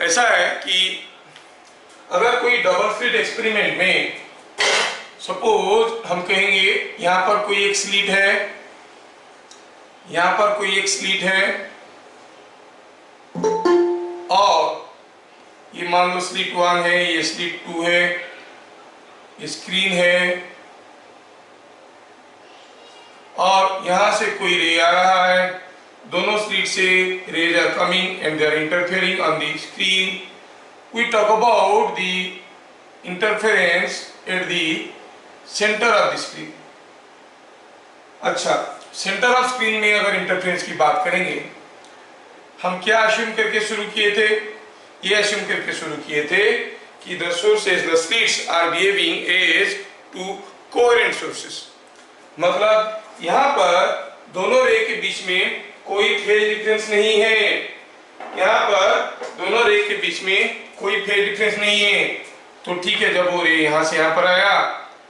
ऐसा है कि अगर कोई डबल स्लिट एक्सपेरिमेंट में सपोज हम कहेंगे यहां पर कोई एक स्लिट है, यहां पर कोई एक स्लिट है और ये मान लो स्लिट 1 है, ये स्लिट 2 है, ये स्क्रीन है और यहां से कोई रे आ रहा है। दोनों स्लिट से rays are coming and they are interfering on the screen. We talk about the interference at the centre of the screen. अच्छा, सेंटर ऑफ स्क्रीन में अगर इंटरफेरेंस की बात करेंगे, हम क्या अश्यूम करके शुरू किए थे? ये अश्यूम करके शुरू किए थे कि the sources, the slits are behaving as two coherent sources. मतलब यहां पर दोनों रे के बीच में कोई फेज डिफरेंस नहीं है, यहां पर दोनों रे के बीच में कोई फेज डिफरेंस नहीं है। तो ठीक है, जब वो रे यहां से यहां पर आया,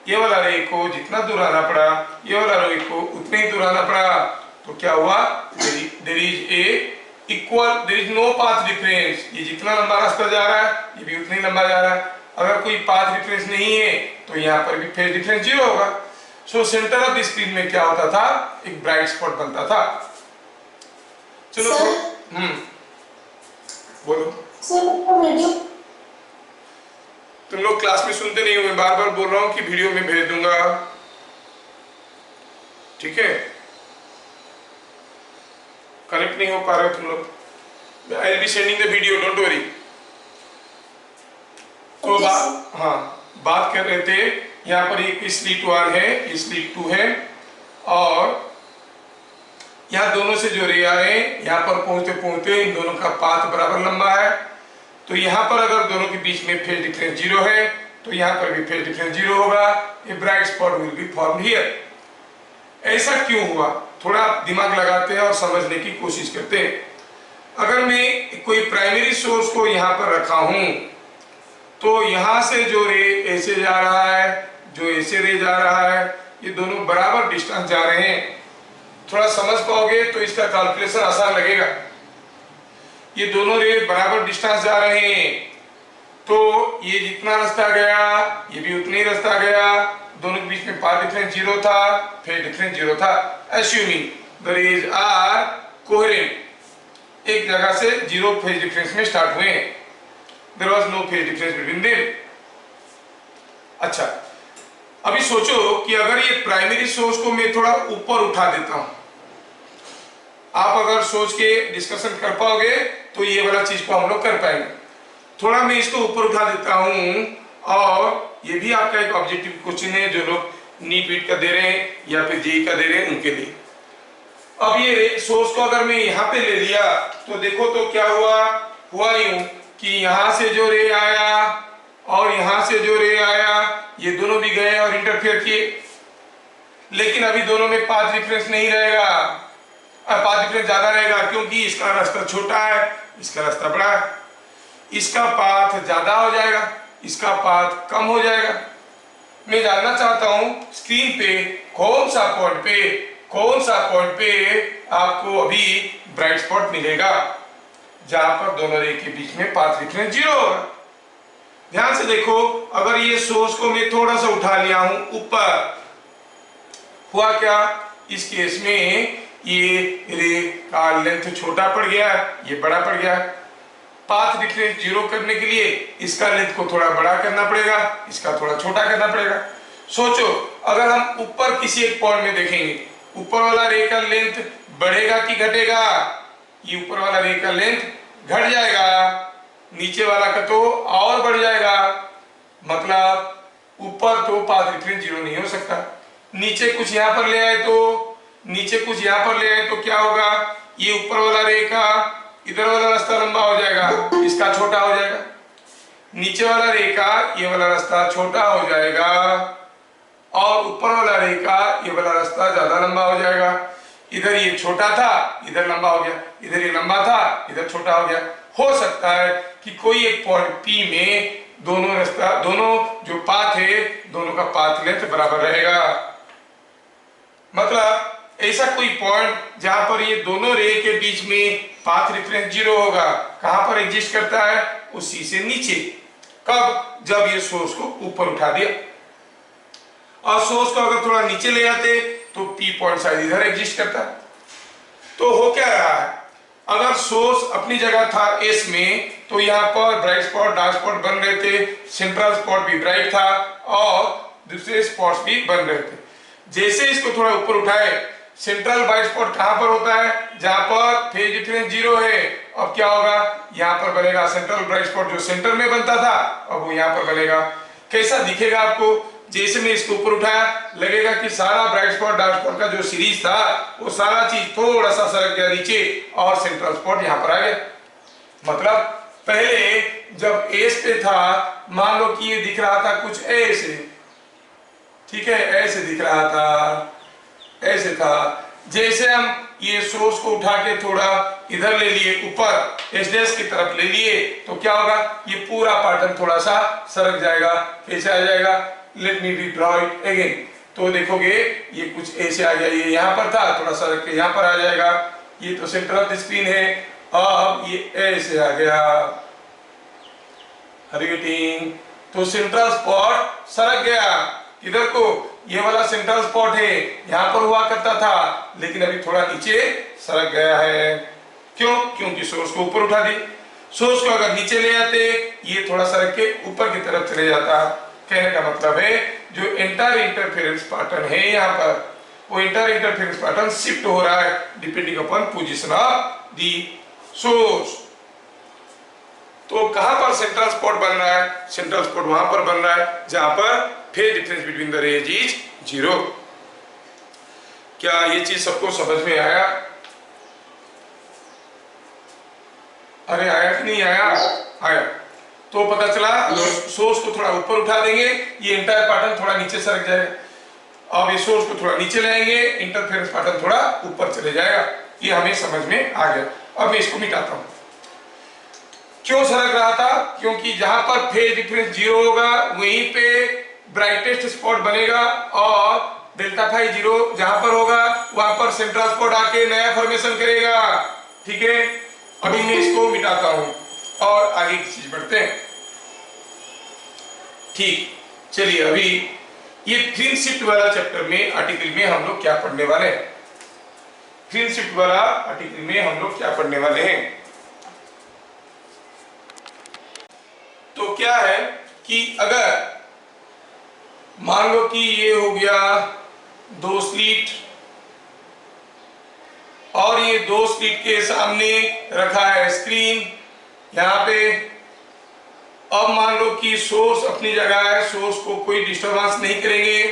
ये वाला रे को जितना दूर आना पड़ा, ये वाला रे को उतने ही दूर आना पड़ा। तो क्या हुआ? There is a equal, there is no path difference. ये जितना लंबा रास्ता जा रहा है, ये भी उतना ही लंबा जा रहा है। अगर कोई पाथ डिफरेंस नहीं है तो यहाँ पर भी फेज डिफरेंस 0 होगा। So centre of the screen में क्या होता था? एक ब्राइट स्पॉट बनता था। चलो बोलो। तुम लोग क्लास में सुनते नहीं हो, मैं बार बार बोल रहा हूं कि वीडियो में भेज दूंगा, ठीक है? कनेक्ट नहीं हो पा रहे हो तुम लोग। I will be sending the video, don't worry. तो बात कर रहे थे, यहाँ पर एक स्लिट 1 है, ये स्लिट 2 है और यहाँ दोनों से जो रे आए, यहाँ पर पहुंचते पहुंचते इन दोनों का पाथ बराबर लंबा है। तो यहाँ पर अगर दोनों के बीच में फेज डिफरेंस 0 है तो यहाँ पर भी फेज डिफरेंस 0 होगा। ए bright spot will be formed here. ऐसा क्यों हुआ? थोड़ा दिमाग लगाते हैं और समझने की कोशिश करते हैं। अगर मैं कोई प्राइमरी सोर्स को यहाँ पर रखा हूं तो यहाँ से जो रे ऐसे जा रहा है, जो ऐसे रे जा रहा है, ये दोनों बराबर डिस्टेंस जा रहे हैं। थोड़ा समझ पाओगे तो इसका कैलकुलेशन आसान लगेगा। ये दोनों रे बराबर डिस्टेंस जा रहे हैं, तो ये जितना रास्ता गया ये भी उतना ही रास्ता गया। दोनों के बीच में पाथ डिफरेंस 0 था, फेज डिफरेंस 0 था। Assuming the rays are coherent, एक जगह से 0 फेज डिफरेंस में स्टार्ट हुए, there was no phase difference between them. अच्छा, अभी सोचो कि अगर ये प्राइमरी सोर्स को मैं थोड़ा ऊपर उठा देता हूं, आप अगर सोच के डिस्कशन कर पाओगे तो ये वाला चीज को हम लोग कर पाएंगे। थोड़ा मैं इसको ऊपर उठा देता हूं और ये भी आपका एक ऑब्जेक्टिव क्वेश्चन है जो लोग नीट वीट का दे रहे हैं या फिर जेईई का दे रहे हैं उनके लिए। अब ये सोर्स को अगर मैं यहाँ पे ले लिया तो देखो तो क्या हुआ यूं कि यहाँ से जो रे आया और यहाँ से जो रे आया, ये दोनों भी गए और इंटरफेयर किए, लेकिन अभी दोनों में पाथ डिफरेंस नहीं रहेगा, पाथ डिफरेंस ज्यादा रहेगा क्योंकि इसका रास्ता छोटा है, इसका रास्ता बड़ा है। इसका पाथ ज्यादा हो जाएगा, इसका पाथ कम हो जाएगा। मैं जानना चाहता हूं स्क्रीन पे कौन सा पॉइंट पे आपको अभी ब्राइट स्पॉट मिलेगा जहां पर दोनों रे के बीच में पाथ डिफरेंस 0 होगा। ध्यान से देखो, अगर ये सोर्स को मैं थोड़ा सा उठा लिया हूं ऊपर, हुआ क्या? इस केस में ये रे का लेंथ छोटा पड़ गया, ये बड़ा पड़ गया। पाथ डिफरेंस 0 करने के लिए इसका लेंथ को थोड़ा बड़ा करना पड़ेगा, इसका थोड़ा छोटा करना पड़ेगा। सोचो, अगर हम ऊपर किसी एक पॉइंट में देखेंगे, ऊपर वाला रे का लेंथ बढ़ेगा कि घटेगा? ये ऊपर वाला रे का लेंथ घट जाएगा, नीचे वाला का तो और बढ़ जाएगा। मतलब ऊपर तो पाथ डिफरेंस 0 नहीं हो सकता। नीचे कुछ यहाँ पर ले आए तो क्या होगा? ये ऊपर वाला रे का इधर वाला रास्ता लंबा हो जाएगा, इसका छोटा हो जाएगा। नीचे वाला रे का ये वाला रास्ता छोटा हो जाएगा और ऊपर वाला रे का ये वाला रास्ता ज्यादा लंबा हो जाएगा। इधर ये छोटा था, इधर लंबा हो गया, इधर ये लंबा था, इधर छोटा हो गया। हो सकता है कि कोई एक पॉइंट P में दोनों जो पाथ है, दोनों का पाथ लेंथ बराबर रहेगा। मतलब ऐसा कोई पॉइंट जहां पर ये दोनों रे के बीच में पाथ रेफरेंस 0 होगा, कहां पर एग्जिस्ट करता है, उसी से नीचे। कब, जब ये सोर्स को ऊपर उठा दिया, और सोर्स को अगर थोड़ा नीचे ले आते तो पी पॉइंट शायद इधर एग्जिस्ट करता। तो हो क्या रहा है, अगर सोर्स अपनी जगह था एस में, तो यहाँ पर ब्राइट स्पॉट डार्क स्पॉट बन रहे थे, सेंट्रल स्पॉट भी ब्राइट था और दूसरे स्पॉट्स भी बन रहे थे। जैसे इसको थोड़ा ऊपर उठाए, सेंट्रल ब्राइट स्पॉट कहां पर होता है, जहां पर फेज डिफरेंस 0 है। अब क्या होगा, यहाँ पर बनेगा सेंट्रल ब्राइट स्पॉट जो सेंटर में बनता था, अब वो यहाँ पर बनेगा। कैसा दिखेगा आपको, जैसे मैं इसको ऊपर उठाया लगेगा कि सारा ब्राइट स्पॉट डार्क स्पॉट का जो सीरीज था वो सारा चीज थोड़ा सा सरक गया नीचे और सेंट्रल स्पॉट यहाँ पर आ गया। मतलब पहले जब एस पे था, मान लो कि ये दिख रहा था कुछ ऐसे, ठीक है, ऐसे दिख रहा था, ऐसे था। जैसे हम ये सोर्स को उठा के थोड़ा इधर ले लिए, ऊपर एस की तरफ ले लिए, तो क्या होगा, ये पूरा पैटर्न थोड़ा सा सरक जाएगा। कैसे आ जाएगा, let me draw it again. तो देखोगे ये कुछ ऐसे आ गया, ये यहाँ पर था, थोड़ा सरक के यहाँ पर आ जाएगा। ये तो सेंटर ऑफ द स्क्रीन है, अब ये ऐसे आ गया, रेटिंग। तो सेंट्रल स्पॉट सरक गया, इधर को ये वाला सेंट्रल स्पॉट है, यहाँ पर हुआ करता था, लेकिन अभी थोड़ा नीचे सरक गया है। क्यों, क्योंकि सोर्स को ऊपर उठा दी। सोर्स को अगर नीचे ले आते, ये थोड़ा सरक के ऊपर की तरफ चले जाता। कहने का मतलब है जो इंटर इंटरफेरेंस पैटर्न है यहाँ पर, वो इंटर इंटरफेरेंस पैटर्न शिफ्ट हो रहा है depending upon position of the source. तो कहां पर सेंट्रल स्पॉट बन रहा है, सेंट्रल स्पॉट वहां पर बन रहा है जहां पर phase difference between the rays is 0। क्या ये चीज सबको समझ में आया? अरे आया कि नहीं आया? आया। तो पता चला सोर्स को थोड़ा ऊपर उठा देंगे, ये इंटायर पैटर्न थोड़ा नीचे सरक जाएगा। अब ये सोर्स को थोड़ा नीचे लाएंगे, इंटरफेरेंस पैटर्न थोड़ा ऊपर चले जाएगा। ये हमें समझ में आ गया। अब मैं इसको मिटाता हूं। क्यों सरक रहा था, क्योंकि जहां पर फेज डिफरेंस 0 होगा वहीं पे ब्राइटेस्ट स्पॉट बनेगा, और डेल्टा फाई 0 जहां पर होगा वहां पर सेंट्रल स्पॉट आके नया फॉर्मेशन करेगा। ठीक है, अभी मैं इसको मिटाता हूं और आगे की चीज बढ़ते हैं। ठीक, चलिए अभी ये फ्रिंज शिफ्ट वाला चैप्टर में आर्टिकल में हम लोग क्या पढ़ने वाले हैं। फ्रिंज शिफ्ट वाला आर्टिकल में हम लोग क्या पढ़ने वाले हैं, तो क्या है कि अगर मान लो कि ये हो गया 2 स्लिट और ये 2 स्लिट के सामने रखा है स्क्रीन यहाँ पे। अब मान लो कि सोर्स अपनी जगह है, सोर्स को कोई डिस्टरबेंस नहीं करेंगे।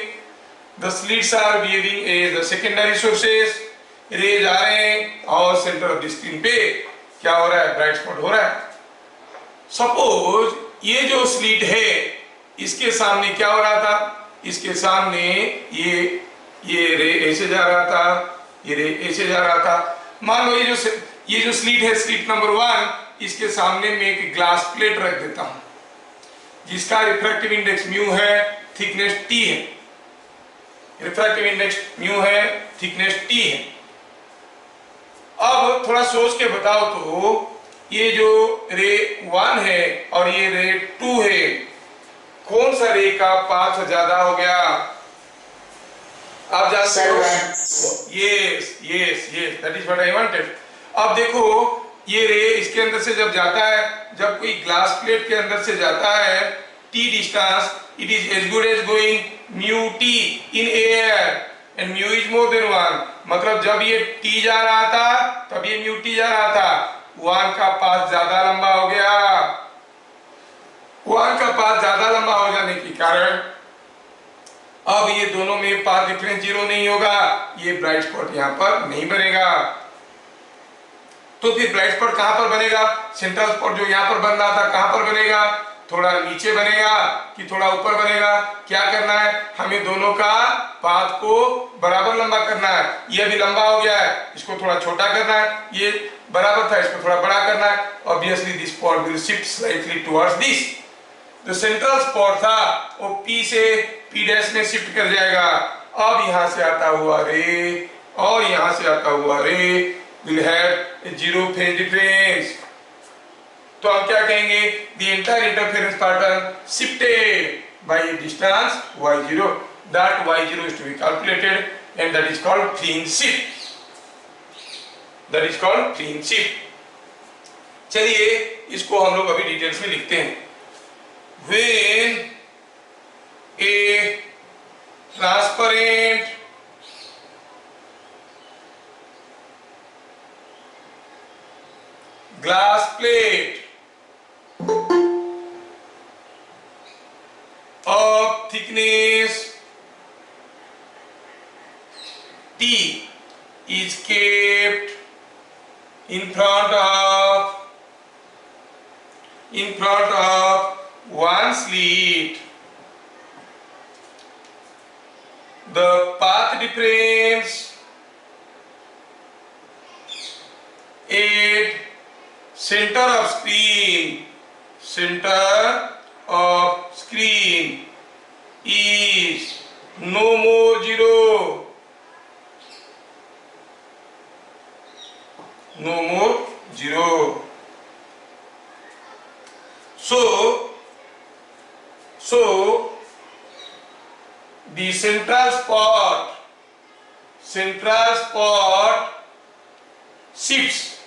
The slits are behaving as the secondary sources, rays आ रहे हैं और सेंटर ऑफ द स्क्रीन पे क्या हो रहा है, ब्राइट स्पॉट हो रहा है। सपोज ये जो स्लिट है इसके सामने क्या हो रहा था, इसके सामने ये रे ऐसे जा रहा था, ये रे ऐसे जा रहा था। मान लो ये जो स्लिट है, स्लिट नंबर 1, इसके सामने में एक ग्लास प्लेट रख देता हूं जिसका रिफ्रैक्टिव इंडेक्स म्यू है, थिकनेस टी है। रिफ्रैक्टिव इंडेक्स म्यू है, थिकनेस टी है। अब थोड़ा सोच के बताओ तो ये जो रे 1 है और ये रे 2 है, कौन सा रे का पाथ ज्यादा हो गया? आप जानते हो, yes yes yes, that is what I wanted. अब देखो ये रे इसके अंदर से जब जाता है, जब कोई ग्लास प्लेट के अंदर से जाता है, t distance, it is as good as going mu t in air and mu is more than 1। मतलब जब ये टी जा रहा था तब ये म्यू टी जा रहा था, 1 का पाथ ज्यादा लंबा हो गया। 1 का पाथ ज्यादा लंबा हो जाने के कारण अब ये दोनों में पाथ डिफरेंस 0 नहीं होगा, ये ब्राइट स्पॉट यहाँ पर नहीं बनेगा। तो फिर ब्राइट स्पॉट कहां पर बनेगा, सेंट्रल स्पॉट जो यहाँ पर बन रहा था कहां पर बनेगा, थोड़ा नीचे बनेगा कि थोड़ा ऊपर बनेगा? क्या करना है, हमें दोनों का पाथ को बराबर लंबा करना है। ये अभी लंबा हो गया है, इसको थोड़ा छोटा करना है, ये बराबर था इसको थोड़ा बड़ा करना है। Obviously this spot will shift slightly towards this. जो सेंट्रल स्पॉट था वो P से P' में शिफ्ट कर जाएगा। अब यहां से आता हुआ रे और यहां से आता हुआ ray will have zero phase difference. तो हम क्या कहेंगे, the entire interference pattern shifted by a distance y0, that y0 is to be calculated and that is called fringe shift, that is called fringe shift। चलिए इसको हम लोग अभी details में लिखते हैं। when a transparent glass plate of thickness T is kept in front of one slit, the path difference at center of screen is no more zero, no more zero. So the central spot shifts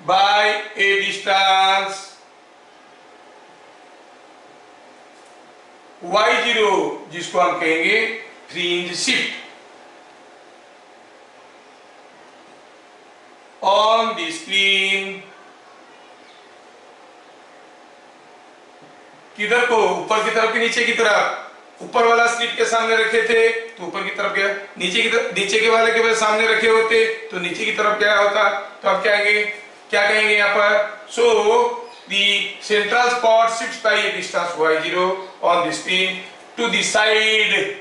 by a distance y0, जिसको हम कहेंगे fringe shift, on the screen। किधर को, ऊपर की तरफ कि नीचे की तरफ? ऊपर वाला स्लिट के सामने रखे थे तो ऊपर की तरफ गया, नीचे के वाले के सामने रखे होते तो नीचे की तरफ क्या होता। तो अब क्या कहेंगे यहाँ पर, सो the central spot shifts by a distance y0 on the screen to the side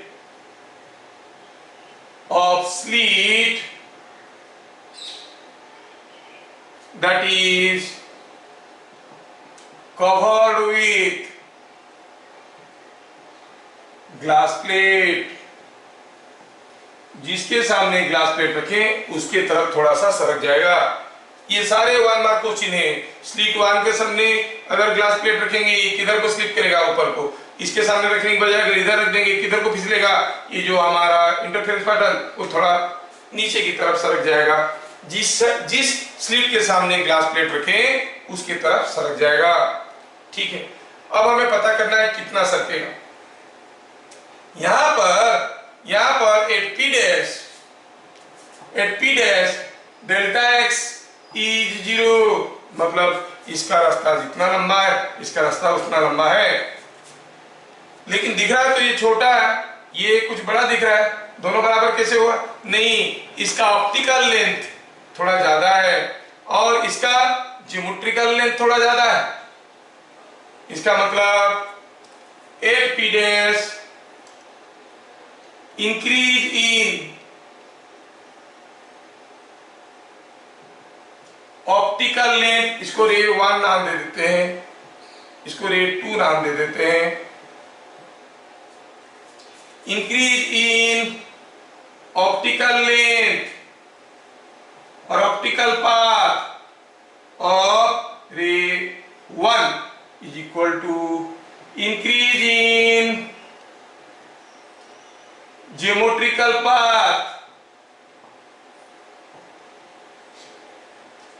of slit that is covered with glass plate. जिसके सामने ग्लास प्लेट रखें उसके तरफ थोड़ा सा सरक जाएगा। ये सारे 1 मार्क क्वेश्चन है। स्लिट 1 के सामने अगर ग्लास प्लेट रखेंगे ये किधर को स्लिप करेगा, ऊपर को। इसके सामने रखने के बजाय अगर इधर रख देंगे किधर को फिसलेगा, ये जो हमारा इंटरफेरेंस पैटर्न वो थोड़ा नीचे की तरफ सरक जाएगा। जिस स्लिट के सामने ग्लास प्लेट रखें उसके तरफ सरक जाएगा। ठीक है, अब हमें पता करना है कितना सरकेगा। यहां पर at p dash delta x is 0, मतलब इसका रास्ता जितना लंबा है इसका रास्ता उतना लंबा है। लेकिन दिख रहा है तो ये छोटा है, ये कुछ बड़ा दिख रहा है। दोनों बराबर कैसे हुआ? नहीं, इसका ऑप्टिकल लेंथ थोड़ा ज्यादा है और इसका ज्योमेट्रिकल लेंथ थोड़ा ज्यादा है। इसका मतलब at p dash increase in optical length, इसको रे 1 नाम दे देते हैं, इसको रे 2 नाम दे देते हैं। इंक्रीज इन ऑप्टिकल लेंथ और optical path of ray 1 is equal to increase in geometrical path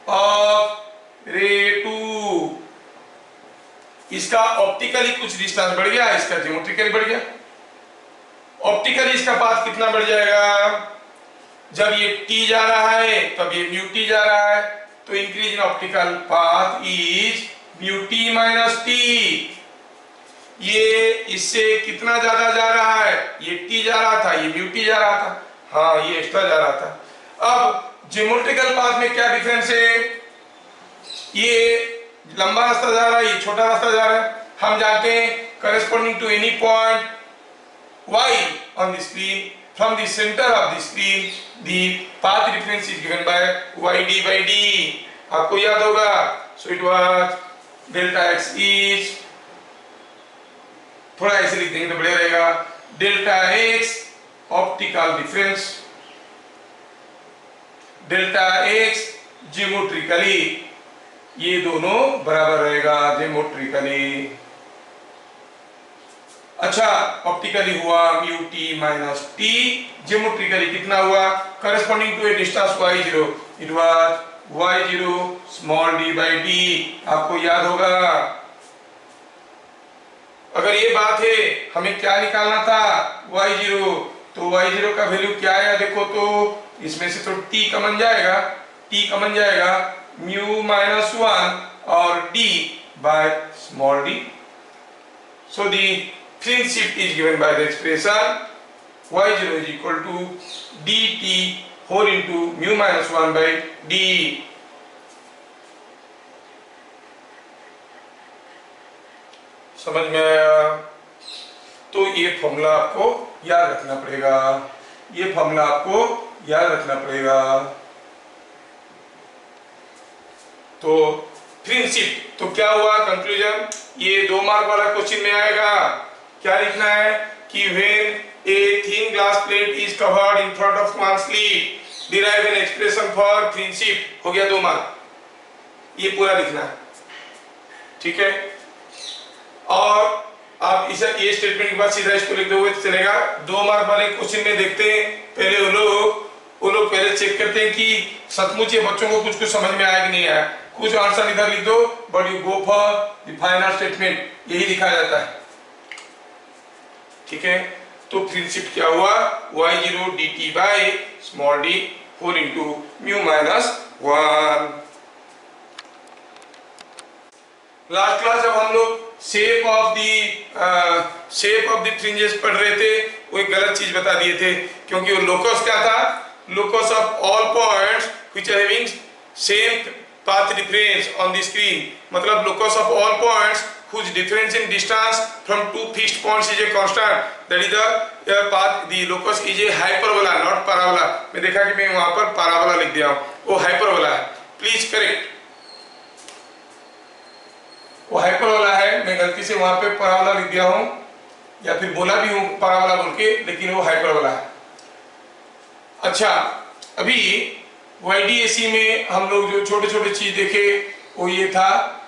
of ray 2। इसका ऑप्टिकली कुछ डिस्टेंस बढ़ गया, इसका ज्योमेट्रिकली बढ़ गया। ऑप्टिकली इसका पाथ कितना बढ़ जाएगा? जब ये t जा रहा है तब ये म्यू t जा रहा है, तो increase in optical path is mu t minus t। ये इससे कितना ज्यादा जा रहा है? ये t जा रहा था, ये म्यू t जा रहा था, हाँ ये एक्स्ट्रा जा रहा था। अब ज्योमेट्रिकल पाथ में क्या डिफरेंस है? ये लंबा रास्ता जा रहा है, ये छोटा रास्ता जा रहा है। हम जानते हैं corresponding to any point y on the screen from the center of the screen the path difference is given by yd by d। आपको याद होगा, so it was delta x is, थोड़ा ऐसे लिख देंगे तो बढ़िया रहेगा, delta x optical difference, delta x geometrically, ये दोनों बराबर रहेगा ज्योमेट्रिकली। अच्छा, ऑप्टिकली हुआ mu t minus t, geometrically कितना हुआ, corresponding to a distance y0, it was y0 small d by d। आपको याद होगा, अगर ये बात है हमें क्या निकालना था y0, तो y0 का वैल्यू क्या आया देखो, तो इसमें से तो t कमन जाएगा, t कमन जाएगा, म्यू माइनस 1 और d bye small d। So the fringe shift is given by the expression y0 is equal to dt whole into mu minus 1 by d। समझ में आया? तो ये फॉर्मूला आपको याद रखना पड़ेगा, ये फॉर्मूला आपको याद रखना पड़ेगा। तो फ्रिंज शिफ्ट, तो क्या हुआ कंक्लूजन, ये 2 मार्क वाला क्वेश्चन में आएगा, क्या लिखना है कि when a thin glass plate is covered in front of one slit derive an expression for fringe shift. हो गया 2 मार्क, ये पूरा लिखना है, ठीक है। और आप इसे ये स्टेटमेंट के बाद सीधा इसको लिख दोगे तो चलेगा। 2 मार्क वाले क्वेश्चन में देखते हैं, पहले वो लोग पहले चेक करते हैं कि सचमुच ये बच्चों को कुछ समझ में आया कि नहीं आया। कुछ आंसर इधर लिख दो, but you go for the final statement, यही दिखाया जाता है, ठीक है। तो प्रिंसिप क्या हुआ, y0 dt by small d whole into mu minus 1। Last class जब हम लोग शेप ऑफ द फ्रिंजेस पढ़ रहे थे, वो एक गलत चीज बता दिए थे, क्योंकि वो लोकस क्या था, locus of all points which are having same path difference on the screen, मतलब locus of all points whose difference in distance from two fixed points is a constant, that is the path, the locus is a hyperbola not parabola। मैं देखा कि मैं वहां पर parabola लिख दिया हूं, वो hyperbola है, प्लीज करेक्ट, वो hyperbola है, मैं गलती से वहां पे parabola लिख दिया हूं, या फिर बोला भी हूं parabola बोल के, लेकिन वो hyperbola है। अच्छा, अभी YDAC में हम लोग जो छोटे छोटे चीज देखे वो ये था,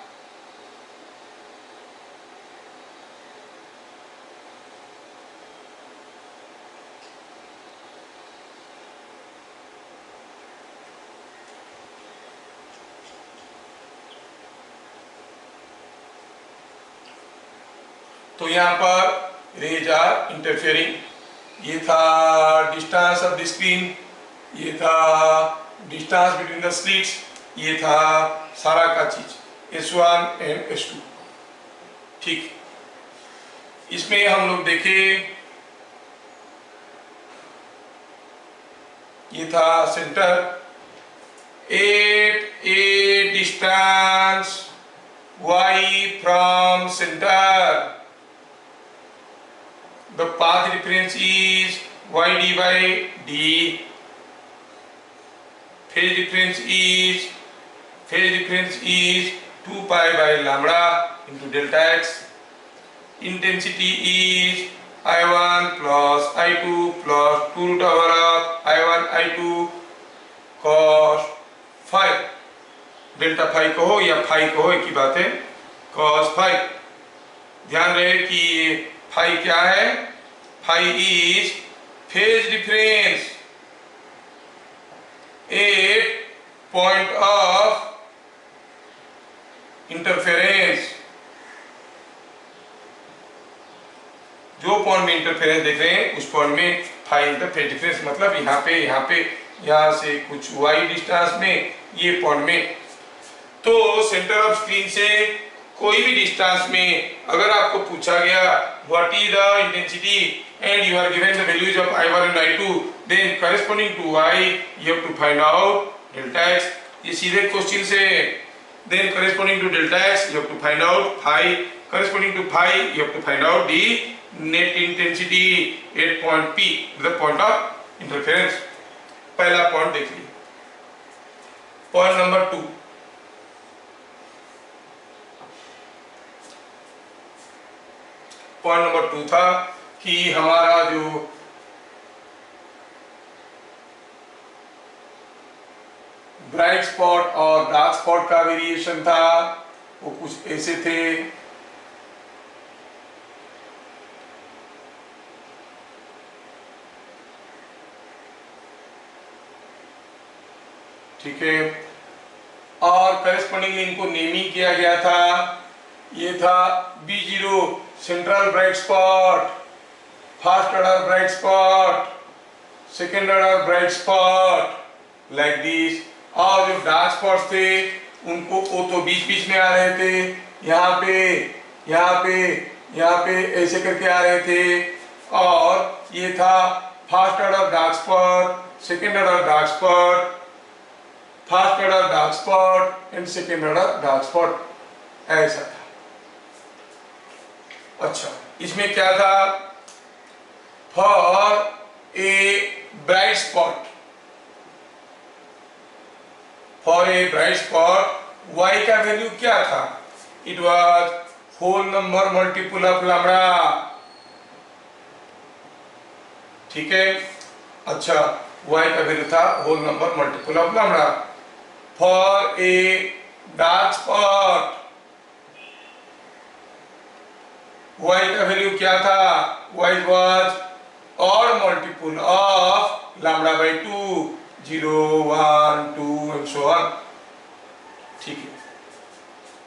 तो यहाँ पर रेज आर इंटरफेयरिंग, ये था डिस्टेंस ऑफ द स्क्रीन, ये था डिस्टेंस बिटवीन द स्लिट्स, ये था सारा का चीज S1 एंड S2, ठीक। इसमें हम लोग देखे, ये था centre at a distance y from center, the path difference is yd by d, phase difference is 2 pi by lambda into delta x, intensity is I1 plus I2 plus 2 root over of I1 I2 cos phi, delta phi कहो या phi कहो एक ही बात है, cos phi. ध्यान रहे कि phi क्या है, phi is phase difference at point of interference, जो पॉइंट में इंटरफेरेंस देख रहे हैं उस पॉइंट में phi is the phase difference, मतलब यहाँ से कुछ वाई डिस्टेंस में, ये पॉइंट में। तो सेंटर ऑफ स्क्रीन से कोई भी डिस्टेंस में अगर आपको पूछा गया what is the intensity and you are given the values of I1 and I2, then corresponding to y you have to find out delta x, ये सीधे क्वेश्चन से। Then corresponding to delta x you have to find out phi, corresponding to phi you have to find out the net intensity at point P, the point of interference. पहला point देख लीजिए। Point number 2, point number 2 था कि हमारा जो bright spot और dark spot का variation था वो कुछ ऐसे थे। ठीक है, और करस्पॉन्डिंगली इनको नेमिंग किया गया था। ये था B0 central bright spot, first order bright spot, second order bright spot, like this. और जो डार्क स्पॉट्स थे उनको वो तो बीच बीच में आ रहे थे, यहाँ पे यहाँ पे यहाँ पे ऐसे करके आ रहे थे। और ये था first order dark spot, second order dark spot, first order dark spot and second order dark spot, ऐसा था। अच्छा, इसमें क्या था? For a bright spot, for a bright spot y का वैल्यू क्या था? It was whole number multiple of lambda. ठीक है, अच्छा, y का वैल्यू था whole number multiple of lambda. For a dark spot y का वैल्यू क्या था? y was odd multiple of lambda by 2, 0, 1, 2 and so on. ठीक है,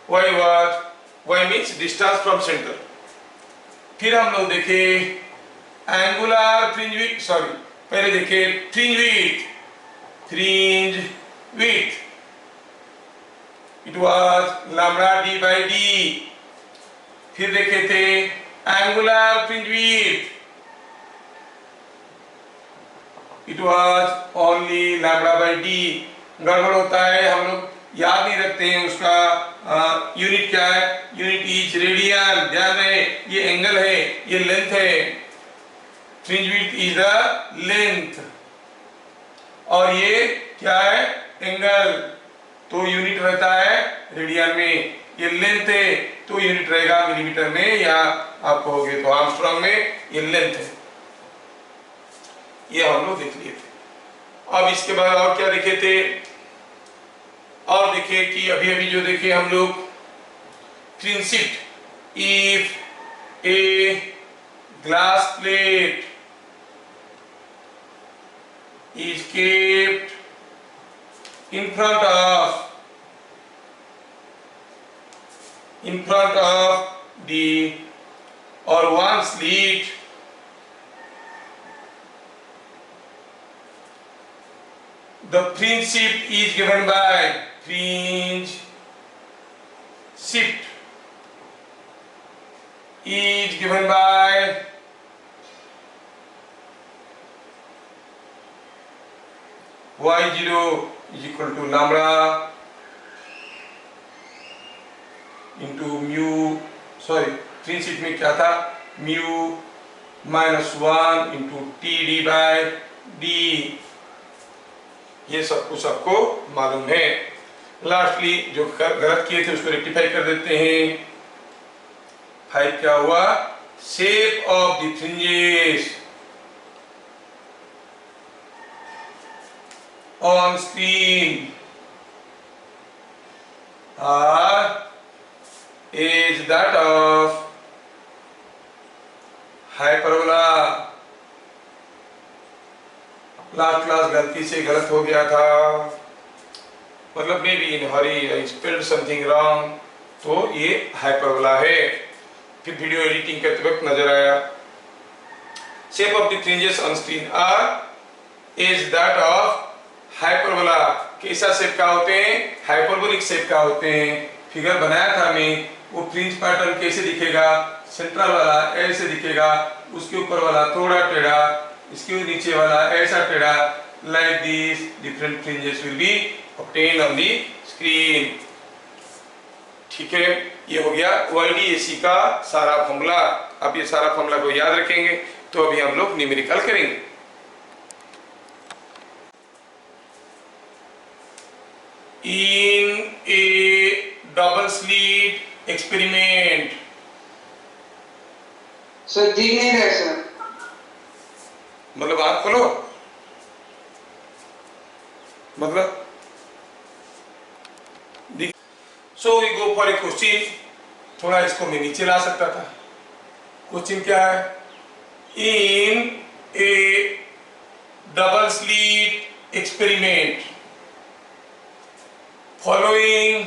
y means distance from center। फिर हम लोग देखे एंगुलर फ्रिंज विड्थ, सॉरी पहले देखे fringe width, fringe width it was lambda d by d। फिर देखे थे angular fringe width, it was only lambda by D. गड़बड़ होता है, हम लोग याद नहीं रखते हैं उसका यूनिट क्या है, यूनिट इज रेडियन। ध्यान रहे, ये एंगल है, ये लेंथ है, fringe width is the length, और ये क्या है? एंगल। तो यूनिट रहता है रेडियन में, ये लेंथ है तो यूनिट रहेगा मिलीमीटर में, या आप कहोगे तो आर्मस्ट्रांग में, ये लेंथ है। ये हम लोग देख लिए थे। अब इसके बाद और क्या देखे थे? और देखे कि अभी अभी जो देखे हम लोग principle, if a glass plate is kept in front of the or one slit, the fringe shift is given by fringe shift is given by y0 is equal to lambda into mu, sorry fringe shift में क्या था? mu minus 1 into t d by d। ये सब कुछ आपको मालूम है। Lastly जो गलत किए थे उसको रेक्टिफाई कर देते हैं। 5 क्या हुआ? Shape of the fringes on screen is that of hyperbola। Last class गलती से गलत हो गया था, मतलब may be in Hari I spelled something wrong, तो ये हाइपरबोला है। फिर वीडियो एडिटिंग करते वक्त नजर आया। Shape of the fringes on screen are is that of hyperbola. कैसा शेप का होते हैं? हाइपरबोलिक शेप का होते हैं। फिगर बनाया था मैं, वो फ्रिंज पैटर्न कैसे दिखेगा? सेंट्रल वाला ऐसे दिखेगा, उसके ऊपर वाला थोड़ा टेढ़ा, इसके नीचे वाला ऐसा टेढ़ा। Like this different fringes will be obtained on the screen. ठीक है, ये हो गया YDAC का सारा फॉर्मूला। अब ये सारा फॉर्मूला को याद रखेंगे तो अभी हम लोग न्यूमेरिकल करेंगे। In a double slit experiment, sir दिख नहीं रहा सर, मतलब आंख खोलो, मतलब so we go for a question, थोड़ा इसको मैं नीचे ला सकता था। क्वेश्चन क्या है? In a double slit experiment following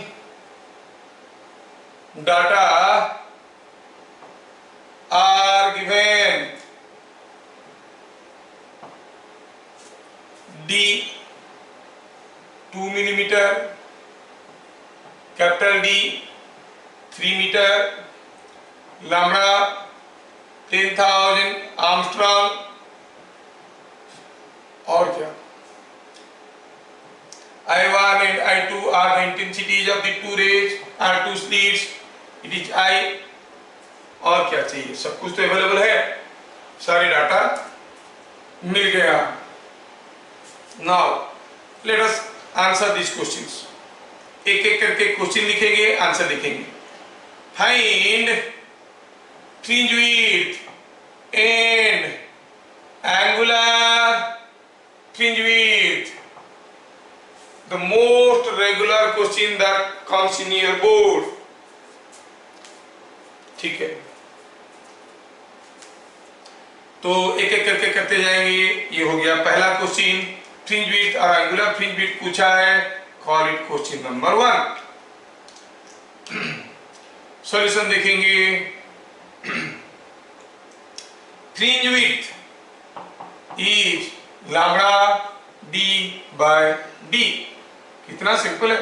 data are given d 2 millimetre, capital D 3 metre, lambda 10,000 Armstrong, और क्या? I1 and I2 are the intensities of the two rays and two slits. It is I. और क्या चाहिए? सब कुछ तो available है, सारे डाटा मिल गया। Now let us answer these questions. एक एक करके क्वेश्चन लिखेंगे, आंसर लिखेंगे। Find fringe width and angular fringe width. The most regular question that comes in your board. ठीक है, तो एक एक करके करते जाएंगे। ये हो गया पहला क्वेश्चन, फ्रिंज विड्थ और एंगुलर फ्रिंज विड्थ पूछा है। Call it question number 1। Solution देखेंगे। Fringe width is lambda D by d. कितना सिंपल है,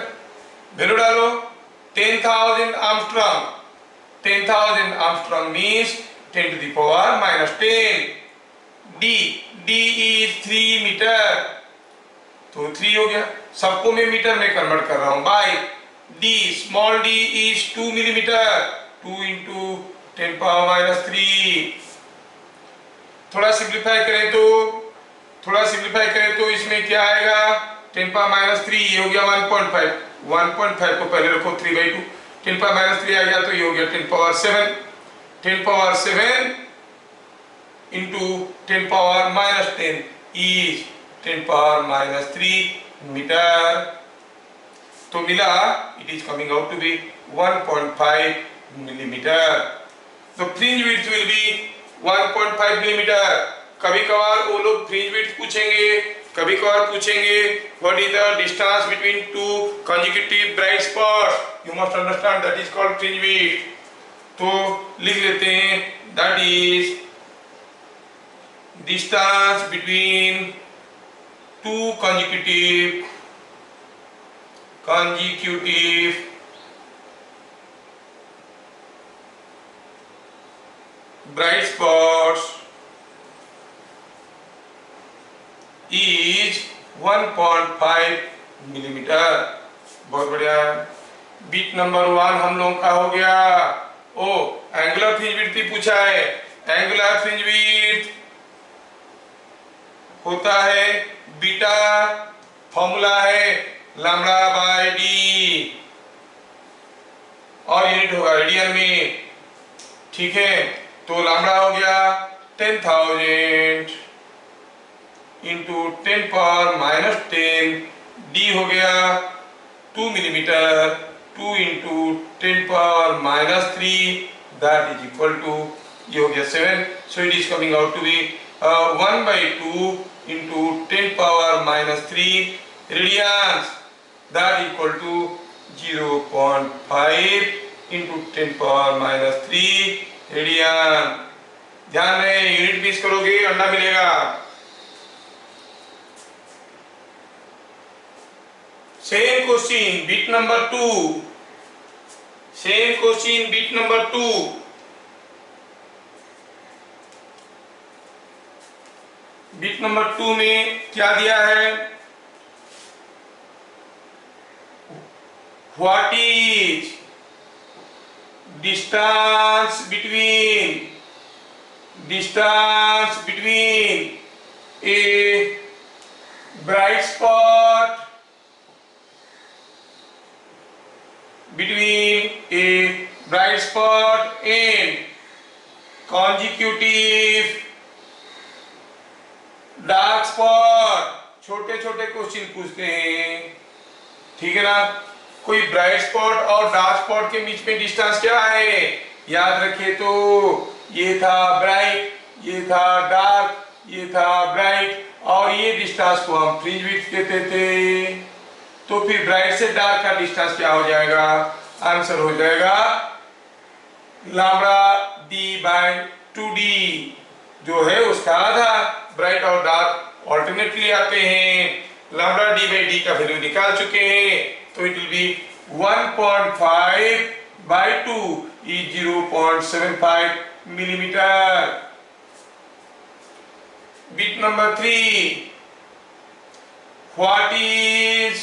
वैल्यू डालो 10,000 Armstrong. 10,000 Armstrong means 10 to the power minus 10। D is 3 metre, तो 3 हो गया। सबको मैं मीटर में कन्वर्ट कर रहा हूं by d. Small d is 2 millimetre, 2 into 10 power minus 3। थोड़ा सिंप्लीफाई करें तो इसमें क्या आएगा? 10 power minus 3, ये हो गया 1.5। 1.5 को पहले रखो 3/2। 10 power minus 3 आ गया तो ये हो गया 10 power 7। 10 power 7 into 10 power minus 10 is 10 power minus 3 metre. तो मिला, it is coming out to be 1.5 millimeter। तो fringe width will be 1.5 millimeter। कभी कभार वो लोग फ्रिंज विड्थ पूछेंगे, कभी कभार पूछेंगे what is the distance between two consecutive bright spots. You must understand that is called fringe width. तो लिख लेते हैं, that is distance between two consecutive bright spots is 1.5 millimetre. बहुत बढ़िया। बीट नंबर 1 हम लोगों का हो गया। ओ, एंगुलर फ्रिंज विड्थ भी पूछा है। एंगुलर फ्रिंज विड्थ होता है बीटा, फॉर्मूला है लैम्बडा बाय डी, और यूनिट होगा रेडियन में। ठीक है, तो लैम्बडा हो गया 10,000 into 10 power minus 10। डी हो गया 2 millimetre, 2 into 10 power minus 3, that is equal to, ये हो गया 7। so it is coming out to be 1/2 into 10 power minus 3 radians, that equal to 0.5 into 10 power minus 3 radian. ध्यान रहे, unit miss करोगे अंडा मिलेगा। Same question bit number 2। Same question bit number 2। Bit number 2 में क्या दिया है? What is distance between A bright spot and consecutive dark spot. छोटे छोटे क्वेश्चन पूछते हैं, ठीक है ना। कोई ब्राइट स्पॉट और डार्क स्पॉट के बीच में डिस्टेंस क्या है? याद रखिए तो ये था ब्राइट, ये था डार्क, ये था ब्राइट, और ये डिस्टेंस को हम फ्रिंज विड्थ कहते थे। तो फिर ब्राइट से डार्क का डिस्टेंस क्या हो जाएगा? आंसर हो जाएगा लैम्बडा डी बाय 2d जो है उसका आधा। ब्राइट और डार्क ऑल्टरनेटली आते हैं। लैम्बडा डी बाई डी का वैल्यू निकाल चुके हैं, तो it will be 1.5 by 2 is 0.75 millimeter. Bit number 3. What is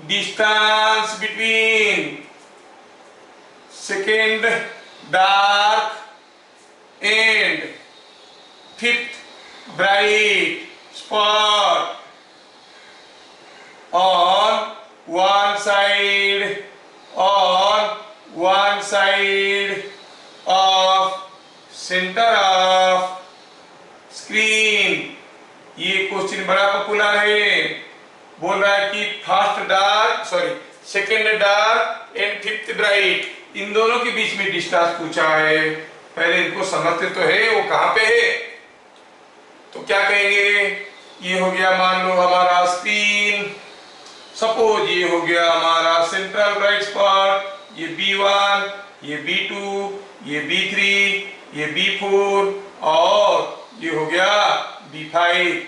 distance between second dark and fifth bright spot on one side of center of screen? ये question बड़ा पॉपुलर है। बोल रहा है कि second dark and fifth bright, इन दोनों के बीच में डिस्टेंस पूछा है। पहले इनको समझते तो है वो कहां पे है। तो क्या कहेंगे? ये हो गया मान लो हमारा स्क्रीन, सपोज ये हो गया हमारा सेंट्रल ब्राइट स्पॉट, ये B1, ये B2, ये B3, ये B4 और ये हो गया B5।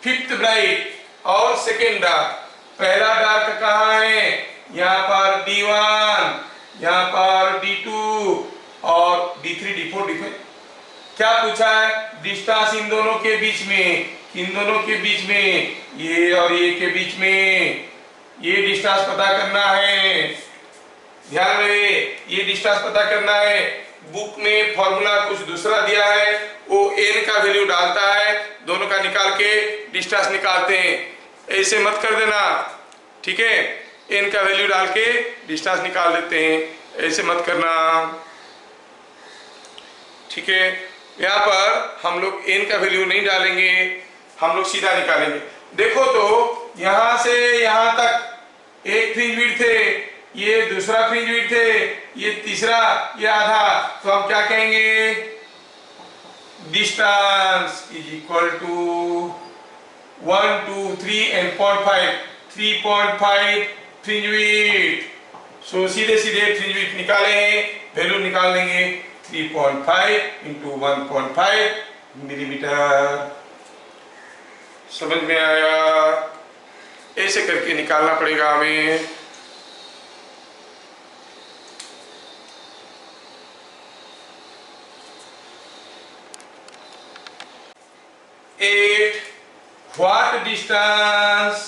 फिफ्थ ब्राइट और सेकेंड डार्क। पहला डार्क कहाँ है? यहाँ पर D1, यहाँ पर D2 और D3, D4, D5। क्या पूछा है? डिस्टेंस इन दोनों के बीच में, इन दोनों के बीच में, ये और ये के बीच में ये डिस्टेंस पता करना है। ध्यान रहे, ये डिस्टेंस पता करना है। बुक में फॉर्मूला कुछ दूसरा दिया है, वो n का वैल्यू डालता है, दोनों का निकाल के डिस्टेंस निकालते हैं। ऐसे मत कर देना, ठीक है? n का वैल्यू डाल के डिस्टेंस निकाल देते हैं, ऐसे मत करना, ठीक है? यहाँ पर हम लोग n का वैल्यू नहीं डालेंगे, हम लोग सीधा निकालेंगे। देखो तो यहाँ से यहाँ तक एक फ्रिंज विड्थ है, ये दूसरा फ्रिंज विड्थ है, ये तीसरा, ये आधा। तो हम क्या कहेंगे? Distance is equal to 1, 2, 3 and 0.5, 3.5 fringe width. So सीधे सीधे फ्रिंज विड्थ निकाले हैं, वैल्यू निकाल लेंगे 3.5 इंटू 1.5 मिलीमीटर। समझ में आया? ऐसे करके निकालना पड़ेगा हमें। What distance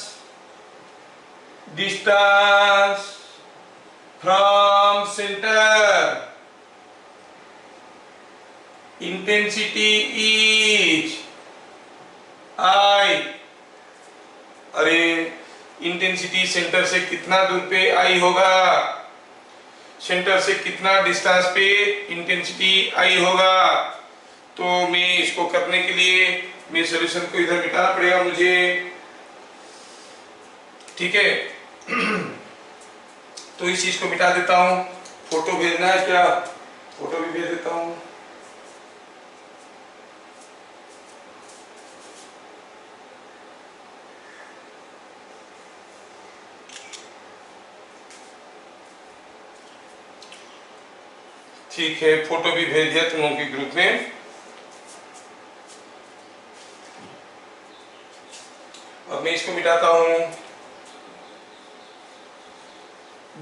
from center, intensity is I। अरे इंटेंसिटी सेंटर से कितना दूर पे I होगा? सेंटर से कितना डिस्टेंस पे इंटेंसिटी I होगा? तो मैं इसको करने के लिए मैं सॉल्यूशन को इधर मिटाना पड़ेगा मुझे, ठीक है? तो इस चीज को मिटा देता हूं। फोटो भेजना है क्या? फोटो भी भेज देता हूं। ठीक है, फोटो भी भेज दिया तुम लोगों के ग्रुप में। अब मैं इसको मिटाता हूं।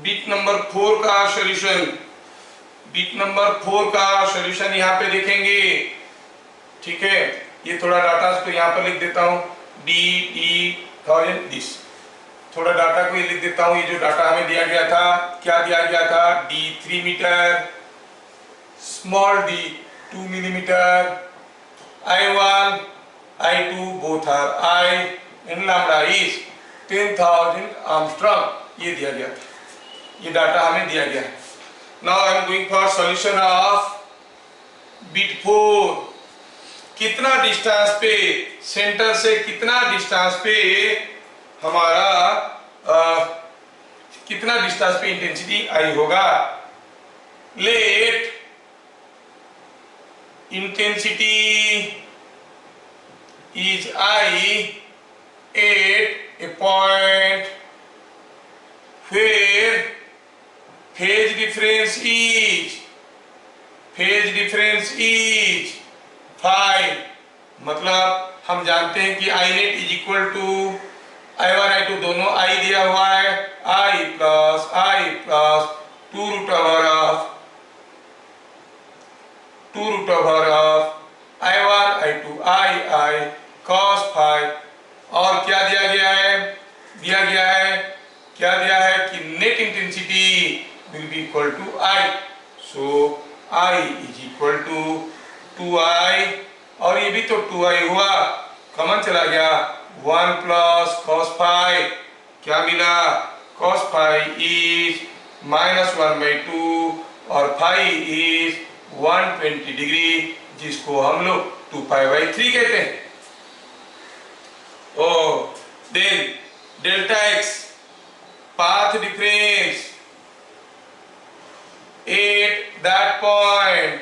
बिट नंबर 4 का सॉल्यूशन, बिट नंबर 4 का सॉल्यूशन यहाँ पे देखेंगे, ठीक है? ये थोड़ा डाटा को यहाँ पर लिख देता हूँ, D1000 दिस। थोड़ा डाटा को ये लिख देता हूँ। ये जो डाटा हमें दिया गया था, क्या दिया गया था? D3 metre, small d 2 millimetre, I1, I2 both are I and lambda is 10,000 Armstrong। ये दिया गया था, ये डाटा हमें दिया गया है। Now I am going for solution of bit 4। कितना डिस्टेंस पे, सेंटर से कितना डिस्टेंस पे हमारा कितना डिस्टेंस पे इंटेंसिटी आई होगा। Let intensity is I at a point where phase difference is phi। मतलब हम जानते हैं कि I net is equal to I1 I2 दोनों आई दिया हुआ है, I plus 2 root over of I1 I2 I cos phi। और क्या दिया गया है, क्या दिया है कि net intensity will be equal to I. So I is equal to 2i, और ये भी तो 2i हुआ, कॉमन चला गया, 1 प्लस cos phi। क्या मिला, cos phi इज -1/2 और phi इज 120 डिग्री, जिसको हम लोग 2π/3 कहते हैं। और then delta x path difference at that point,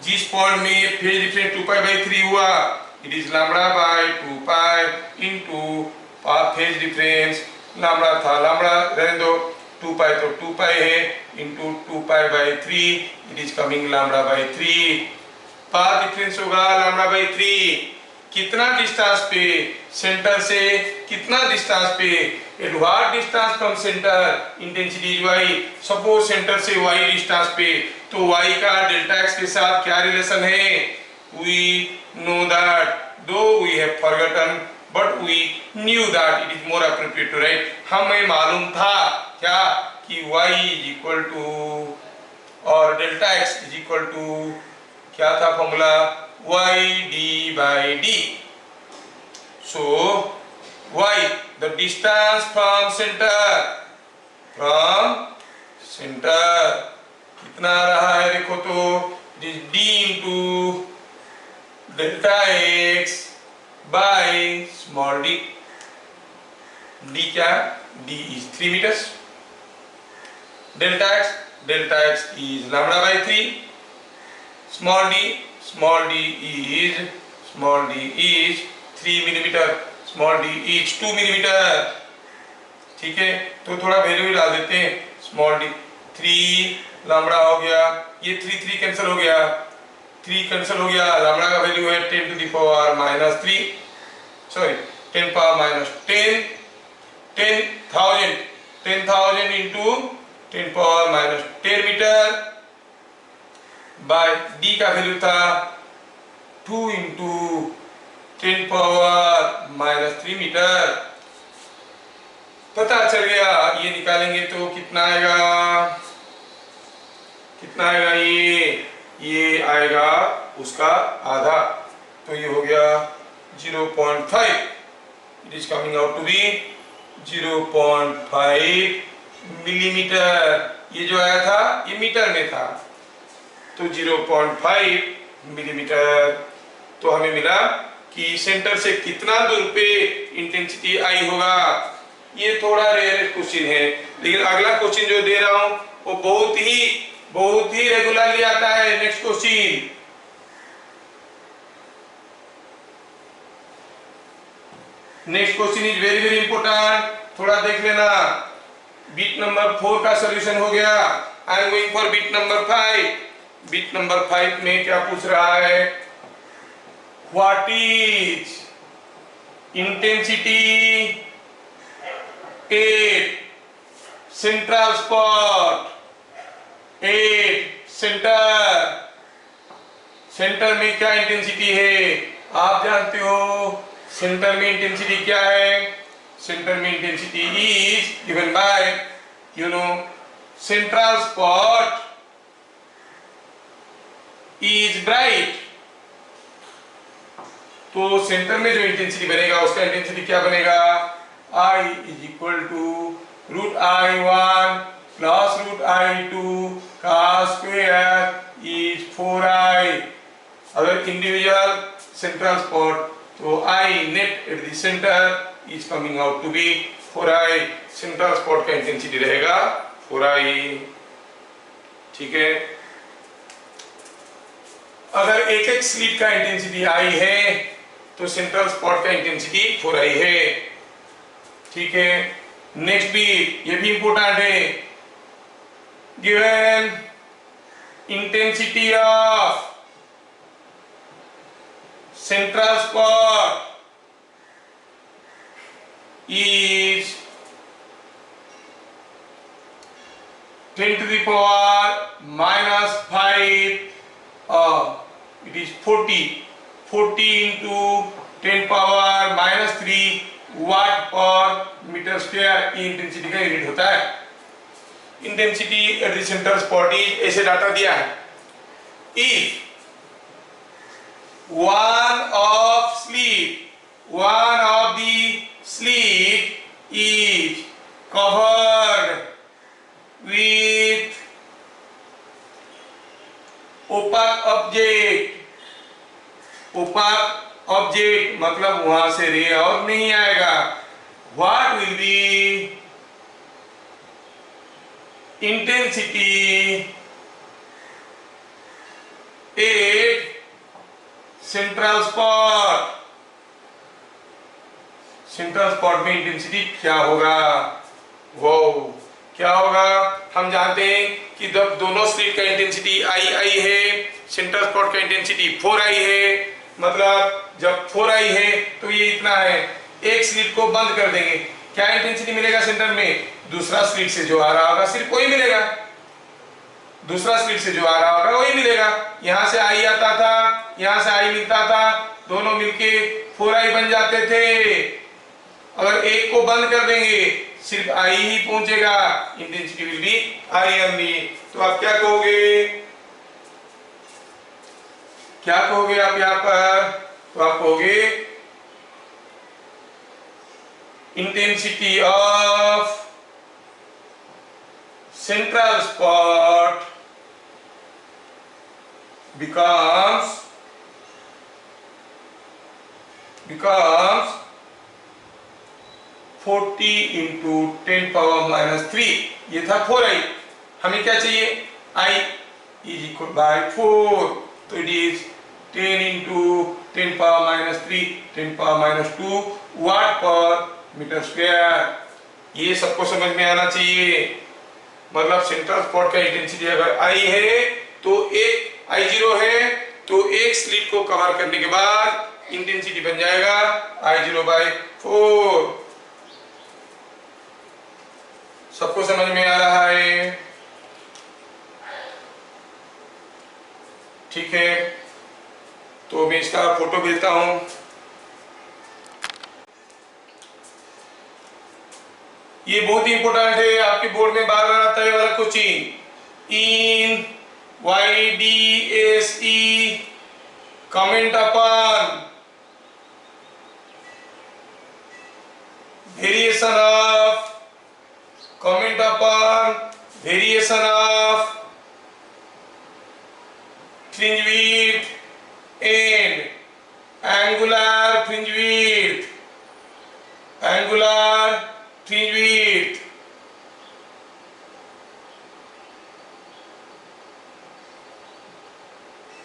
जिस पॉइंट में फेज डिफरेंस 2π/3 हुआ, it is λ/2π into phase difference. Lambda था, लैम्बडा रहने दो, 2π तो 2π है, into 2π/3, it is coming λ/3। Path difference होगा λ/3। कितना डिस्टेंस पे, सेंटर से कितना डिस्टेंस पे, at what distance from centre intensity is y। Suppose centre से y डिस्टेंस पे, तो y का डेल्टा x के साथ क्या रिलेशन है, we know that, though we have forgotten but we knew that it is more appropriate to write. हमें मालूम था क्या कि y इज इक्वल टू और delta x is equal to क्या था formula, y/d। So y the distance from center कितना रहा है देखो तो, d into delta x by small d। d क्या, d is 3 meters, delta x is λ/3, small d is 3 millimetre, small d is 2 millimetre. ठीक है, तो थोड़ा वैल्यू डाल देते हैं, स्मॉल d 3 लैम्बडा हो गया, ये 3 कैंसिल हो गया, 3 कैंसिल हो गया, लैम्बडा का वैल्यू है 10⁻³ sorry 10⁻10, 10,000 into 10⁻10 metre by d का वैल्यू था 2 इंटू 10⁻³ मीटर। पता चल गया, ये निकालेंगे तो कितना आएगा, ये आएगा उसका आधा, तो ये हो गया 0.5, it is coming out to be 0.5 millimetre. ये जो आया था ये मीटर में था, तो 0.5 मिलीमीटर। तो हमें मिला कि सेंटर से कितना दूर पे इंटेंसिटी आई होगा। ये थोड़ा रेयर क्वेश्चन है, लेकिन अगला क्वेश्चन जो दे रहा हूं वो बहुत ही रेगुलरली आता है। Next question, is very important, थोड़ा देख लेना। बिट नंबर 4 का सॉल्यूशन हो गया, I am going for bit number 5। Bit number 5 में क्या पूछ रहा है, what is intensity at central spot, centre में क्या इंटेंसिटी है। आप जानते हो सेंटर में इंटेंसिटी क्या है, सेंटर में intensity is given by central spot is bright. तो सेंटर में जो इंटेंसिटी बनेगा उसका इंटेंसिटी क्या बनेगा, I is equal to √I1 plus √I2 का स्क्वायर इज 4i। अगर इंडिविजुअल सेंट्रल स्पॉट तो I net at the centre is coming out to be 4i। Central spot का इंटेंसिटी रहेगा 4i। ठीक है, अगर एक एक स्लिट का इंटेंसिटी i है तो सेंट्रल स्पॉट का इंटेंसिटी 4i है। ठीक है, नेक्स्ट भी, ये भी इंपोर्टेंट है। Given intensity of central spot is 10 to the power minus 5, it is 40 into 10 power minus 3 watt per meter square। ये इंटेंसिटी का यूनिट होता है। Intensity at the central spot is, ऐसे डाटा दिया है। If one of the slit is covered with opaque object मतलब वहां से रे और नहीं आएगा। What will be intensity at central spot? Central spot में इंटेंसिटी क्या होगा? वो क्या होगा? हम जानते हैं कि जब दोनों स्लिट का इंटेंसिटी i है, सेंट्रल स्पॉट का इंटेंसिटी 4i है, मतलब जब 4i है तो ये इतना है। एक स्लिट को बंद कर देंगे, क्या इंटेंसिटी मिलेगा सेंटर में? दूसरा स्लिट से जो आ रहा होगा सिर्फ वही मिलेगा, दूसरा स्लिट से जो आ रहा होगा वही मिलेगा। यहां से i आता था, यहां से i मिलता था, दोनों मिलके 4i बन जाते थे। अगर एक को बंद कर देंगे सिर्फ i ही पहुंचेगा, intensity will B i only. तो आप क्या कहोगे? क्या कहोगे आप यहां पर? तो आप कहोगे intensity of central spot becomes 40 into 10 power minus 3। ये था 4i। हमें क्या चाहिए? i is equal by 4, तो it is 10 into 10 power minus 3, 10 power minus 2 watt per meter square। ये सबको समझ में आना चाहिए। मतलब सेंट्रल स्पॉट का इंटेंसिटी अगर i है तो एक I0 है तो एक स्लिट को कवर करने के बाद इंटेंसिटी बन जाएगा I0 by 4। सबको समझ में आ रहा है? ठीक है, तो मैं इसका फोटो भेजता हूं। ये बहुत ही इंपॉर्टेंट है, आपके बोर्ड में बार बार आता है वाला question. In YDSE comment upon variation of fringe width and angular fringe width,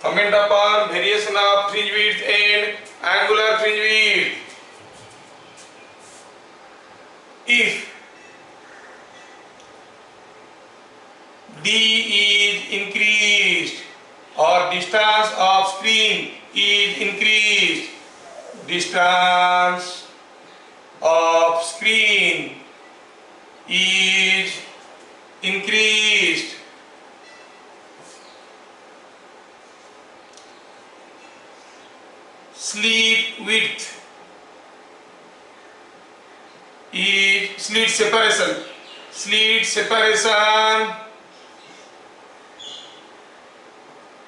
comment upon variation of fringe width and angular fringe width. If D is increased or distance of screen is increased, distance of screen is increased, slit width is slit separation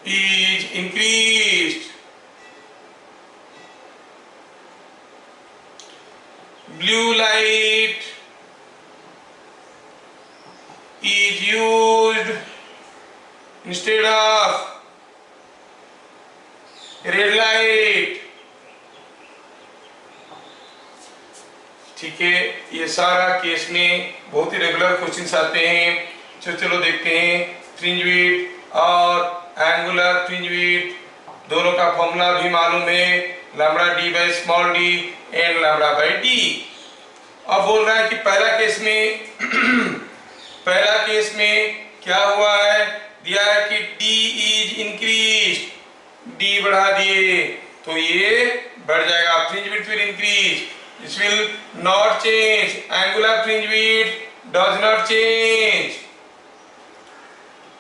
is increased, blue light is used instead of red light, ठीक है, ये सारा case में बहुत ही regular questions आते हैं। चलो देखते हैं। फ्रिंज विड्थ और एंगुलर फ्रिंज विड्थ दोनों का फॉर्मूला भी मालूम है, lambda D by small D and lambda by D. अब बोल रहा है कि पहला केस में पहला केस में क्या हुआ है, दिया है कि d इज इंक्रीज, d बढ़ा दिए तो ये बढ़ जाएगा, fringe width will increase, this will not change, angular fringe width does not change.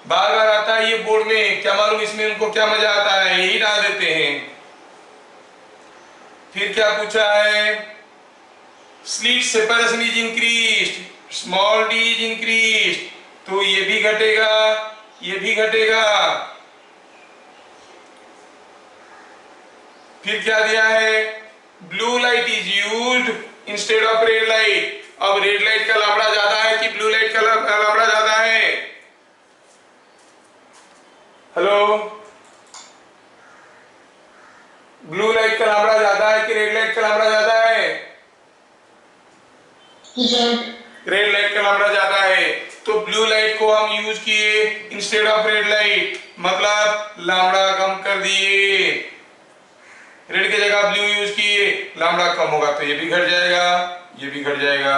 बार बार आता है ये बोर्ड में, क्या मालूम इसमें उनको क्या मजा आता है, यही डाल देते हैं। फिर क्या पूछा है, slit separation is increased, small d is increased, तो ये भी घटेगा, ये भी घटेगा। फिर क्या दिया है, blue light is used instead of red light. अब रेड लाइट का लैम्बडा ज्यादा है कि ब्लू लाइट का लैम्बडा ज्यादा है? हेलो, ब्लू लाइट का लैम्बडा ज्यादा है कि रेड लाइट का लैम्बडा ज्यादा है? रेड लाइट का लैम्बडा ज्यादा है, तो ब्लू लाइट को हम यूज किए इंस्टेड ऑफ रेड लाइट, मतलब लैम्बडा कम कर दिए, रेड की जगह ब्लू यूज किए, लैम्बडा कम होगा तो ये भी घट जाएगा, ये भी घट जाएगा।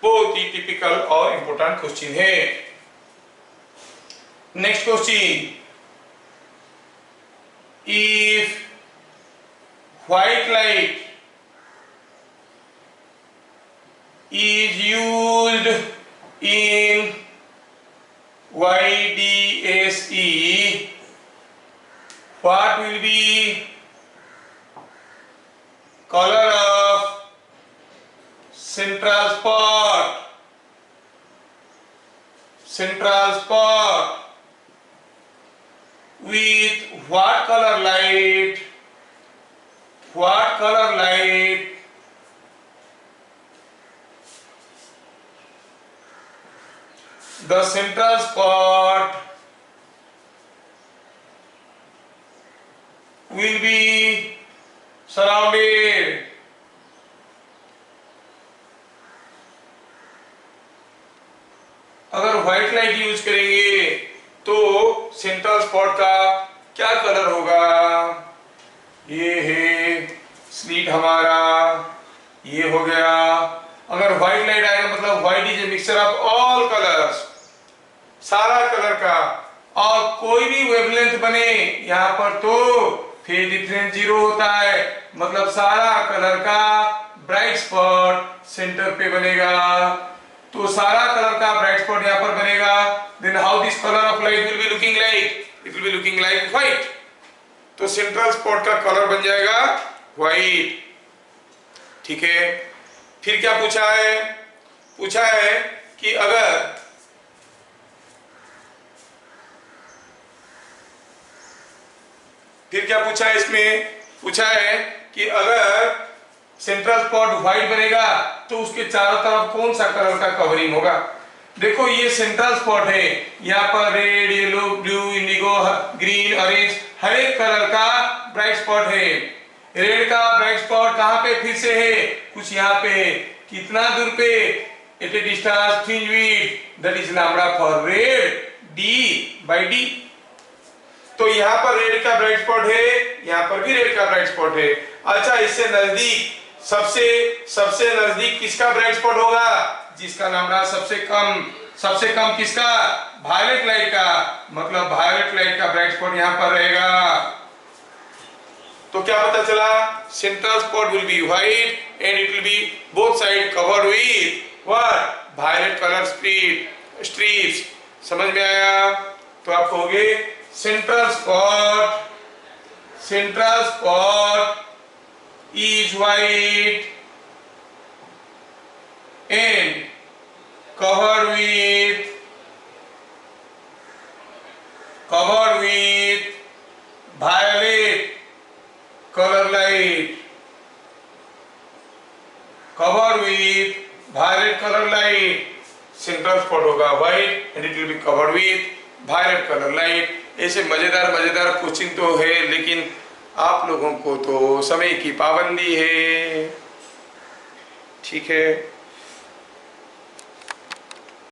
बहुत ही टिपिकल और इंपॉर्टेंट क्वेश्चन है। Next question, if white light is used in YDSE, what will be color of central spot? Central spot with what color light? What color light the central spot will be surrounded? अगर white light use करेंगे तो central spot का क्या colour होगा? ये है slit हमारा, ये हो गया। अगर व्हाइट लाइट आएगा मतलब white is a mixture of all colours, सारा कलर का, और कोई भी वेवलेंथ बने यहाँ पर तो फेज डिफरेंस जीरो होता है, मतलब सारा कलर का ब्राइट स्पॉट सेंटर पे बनेगा। तो सारा कलर का ब्राइट स्पॉट यहाँ पर बनेगा, then how this colour of light will be looking like, it will be looking like white. तो सेंट्रल स्पॉट का कलर बन जाएगा व्हाइट, ठीक है। फिर क्या पूछा है, पूछा है कि अगर फिर क्या पूछा है इसमें, पूछा है कि अगर सेंट्रल स्पॉट व्हाइट बनेगा तो उसके चारों तरफ कौन सा कलर का कवरिंग होगा। देखो ये सेंट्रल स्पॉट है, यहाँ पर red, yellow, blue, indigo, green, orange, हर एक कलर का ब्राइट स्पॉट है। रेड का ब्राइट स्पॉट कहाँ पे फिर से है, कुछ यहाँ पे है, कितना दूर पे, at a distance fringe width that is lambda for red, D by d. तो यहाँ पर रेड का ब्राइट स्पॉट है, यहाँ पर भी रेड का ब्राइट स्पॉट है। अच्छा, इससे नजदीक सबसे नजदीक किसका ब्राइट स्पॉट होगा, जिसका लैम्बडा सबसे कम किसका, वायलेट लाइट का, मतलब वायलेट लाइट का ब्राइट स्पॉट यहाँ पर रहेगा। तो क्या पता चला, central spot will be white and it will be both side covered with what, violet colour strips. समझ में आया? तो आप कहोगे central spot is white and covered with violet color light, covered with violet color light। Central spot होगा white and it will be covered with violet colour light. ऐसे मजेदार question तो है, लेकिन आप लोगों को तो समय की पाबंदी है। ठीक है।